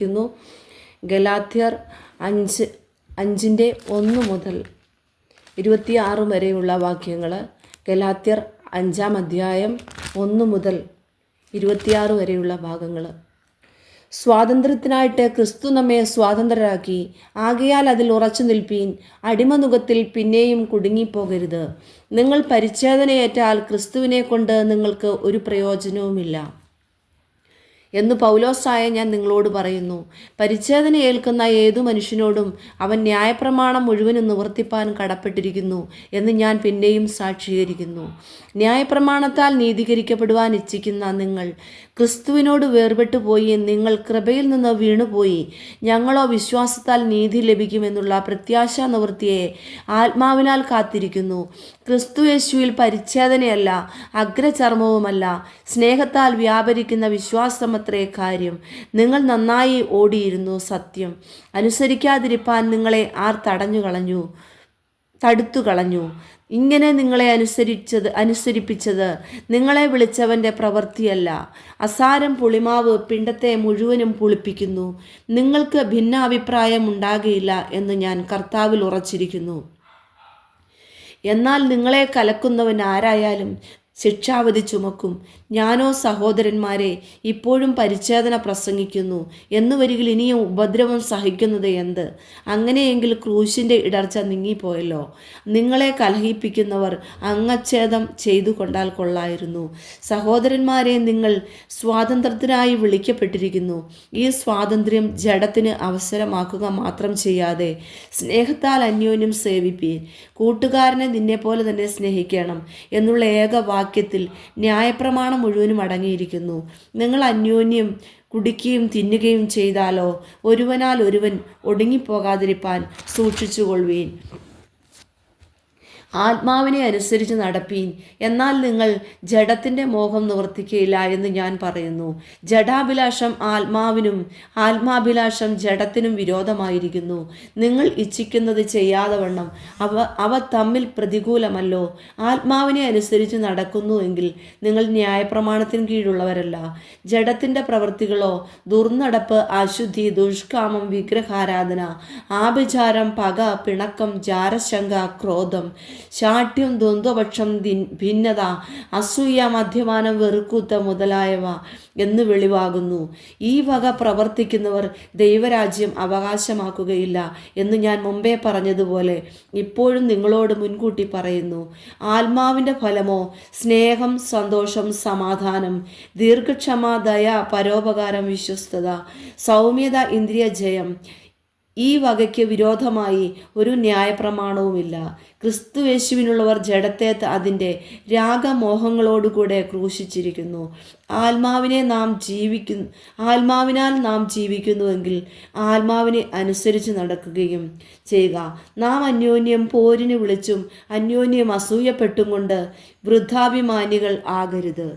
ുന്നു. ഗലാത്യർ 5:1 മുതൽ 26 വരെയുള്ള വാക്യങ്ങൾ. ഗലാത്യർ 5-ാം അധ്യായം 1 മുതൽ 26 വരെയുള്ള ഭാഗങ്ങൾ. സ്വാതന്ത്ര്യത്തിനായിട്ട് ക്രിസ്തു നമ്മെ സ്വാതന്ത്രരാക്കി. ആകയാൽ അതിൽ ഉറച്ചു നിൽപ്പീൻ. അടിമനുഖത്തിൽ പിന്നെയും കുടുങ്ങിപ്പോകരുത്. നിങ്ങൾ പരിച്ഛേദനയേറ്റാൽ ക്രിസ്തുവിനെ കൊണ്ട് നിങ്ങൾക്ക് ഒരു പ്രയോജനവുമില്ല എന്ന് പൗലോസായ ഞാൻ നിങ്ങളോട് പറയുന്നു. പരിച്ഛേദന ഏൽക്കുന്ന ഏതു മനുഷ്യനോടും അവൻ ന്യായപ്രമാണം മുഴുവനും നിവർത്തിപ്പാൻ കടപ്പെട്ടിരിക്കുന്നു എന്ന് ഞാൻ പിന്നെയും സാക്ഷീകരിക്കുന്നു. ന്യായപ്രമാണത്താൽ നീതീകരിക്കപ്പെടുവാൻ ഇച്ഛിക്കുന്ന നിങ്ങൾ ക്രിസ്തുവിനോട് വേർപെട്ടു പോയി. നിങ്ങൾ കൃപയിൽ നിന്ന് വീണുപോയി. ഞങ്ങളോ വിശ്വാസത്താൽ നീതി ലഭിക്കുമെന്നുള്ള പ്രത്യാശാ നിവൃത്തിയെ ആത്മാവിനാൽ കാത്തിരിക്കുന്നു. ക്രിസ്തു യേശുവിൽ പരിച്ഛേദനയല്ല, അഗ്രചർമ്മവുമല്ല, സ്നേഹത്താൽ വ്യാപരിക്കുന്ന വിശ്വാസമത്രേ കാര്യം. നിങ്ങൾ നന്നായി ഓടിയിരുന്നു. സത്യം അനുസരിക്കാതിരിപ്പാൻ നിങ്ങളെ ആർ തടുത്തു കളഞ്ഞു? ഇങ്ങനെ നിങ്ങളെ അനുസരിപ്പിച്ചത് നിങ്ങളെ വിളിച്ചവൻ്റെ പ്രവൃത്തിയല്ല. അസാരം പുളിമാവ് പിണ്ടത്തെ മുഴുവനും പുളിപ്പിക്കുന്നു. നിങ്ങൾക്ക് ഭിന്നാഭിപ്രായം ഉണ്ടാകുകയില്ല എന്ന് ഞാൻ കർത്താവിൽ ഉറച്ചിരിക്കുന്നു. എന്നാൽ നിങ്ങളെ കലക്കുന്നവൻ ആരായാലും ശിക്ഷാവധി ചുമക്കും. ഞാനോ സഹോദരന്മാരെ ഇപ്പോഴും പരിച്ഛേദന പ്രസംഗിക്കുന്നു എന്ന് വരികിൽ ഇനിയും ഉപദ്രവം സഹിക്കുന്നത് എന്ത്? അങ്ങനെയെങ്കിൽ ക്രൂശിൻ്റെ ഇടർച്ച നീങ്ങിപ്പോയല്ലോ. നിങ്ങളെ കലഹിപ്പിക്കുന്നവർ അംഗച്ഛേദം ചെയ്തു കൊണ്ടാൽ കൊള്ളായിരുന്നു. സഹോദരന്മാരെ, നിങ്ങൾ സ്വാതന്ത്ര്യത്തിനായി വിളിക്കപ്പെട്ടിരിക്കുന്നു. ഈ സ്വാതന്ത്ര്യം ജഡത്തിന് അവസരമാക്കുക മാത്രം ചെയ്യാതെ സ്നേഹത്താൽ അന്യോന്യം സേവിപ്പീൻ. കൂട്ടുകാരനെ നിന്നെപ്പോലെ തന്നെ സ്നേഹിക്കണം എന്നുള്ള ഏക വാക്യത്തിൽ ന്യായപ്രമാണം മുഴുവനും അടങ്ങിയിരിക്കുന്നു. നിങ്ങൾ അന്യോന്യം കുടിക്കുകയും തിന്നുകയും ചെയ്താലോ ഒരുവനാൽ ഒരുവൻ ഒടുങ്ങിപ്പോകാതിരിപ്പാൻ സൂക്ഷിച്ചുകൊള്ളുവീൻ. ആത്മാവിനെ അനുസരിച്ച് നടപ്പീൻ. എന്നാൽ നിങ്ങൾ ജഡത്തിൻ്റെ മോഹം നിവർത്തിക്കുകയില്ല എന്ന് ഞാൻ പറയുന്നു. ജഡാഭിലാഷം ആത്മാവിനും ആത്മാഭിലാഷം ജഡത്തിനും വിരോധമായിരിക്കുന്നു. നിങ്ങൾ ഇച്ഛിക്കുന്നത് ചെയ്യാതെ വണ്ണം അവ തമ്മിൽ പ്രതികൂലമല്ലോ. ആത്മാവിനെ അനുസരിച്ച് നടക്കുന്നു എങ്കിൽ നിങ്ങൾ ന്യായപ്രമാണത്തിന് കീഴുള്ളവരല്ല. ജഡത്തിൻ്റെ പ്രവൃത്തികളോ ദുർനടപ്പ്, അശുദ്ധി, ദുഷ്കാമം, വിഗ്രഹാരാധന, ആഭിചാരം, പക, പിണക്കം, ജാരശങ്ക, ക്രോധം, ശാഠ്യം, ദ്വന്ദ്വപക്ഷം, ഭിന്നത, അസൂയ, മദ്യപാനം, വെറുക്കൂത്ത് മുതലായവ എന്ന് വെളിവാകുന്നു. ഈ വക പ്രവർത്തിക്കുന്നവർ ദൈവരാജ്യം അവകാശമാക്കുകയില്ല എന്ന് ഞാൻ മുമ്പേ പറഞ്ഞതുപോലെ ഇപ്പോഴും നിങ്ങളോട് മുൻകൂട്ടി പറയുന്നു. ആത്മാവിൻ്റെ ഫലമോ സ്നേഹം, സന്തോഷം, സമാധാനം, ദീർഘക്ഷമ, ദയ, പരോപകാരം, വിശ്വസ്തത, സൗമ്യത, ഇന്ദ്രിയജയം. ഈ വകയ്ക്ക് വിരോധമായി ഒരു ന്യായപ്രമാണവുമില്ല. ക്രിസ്തുയേശുവിനുള്ളവർ ജഡത്തെ അതിൻ്റെ രാഗമോഹങ്ങളോടുകൂടെ ക്രൂശിച്ചിരിക്കുന്നു. ആത്മാവിനാൽ നാം ജീവിക്കുന്നുവെങ്കിൽ ആത്മാവിനെ അനുസരിച്ച് നടക്കുകയും ചെയ്യുക. നാം അന്യോന്യം പോരിന് വിളിച്ചും അന്യോന്യം അസൂയപ്പെട്ടും കൊണ്ട് വൃദ്ധാഭിമാനികൾ ആകരുത്.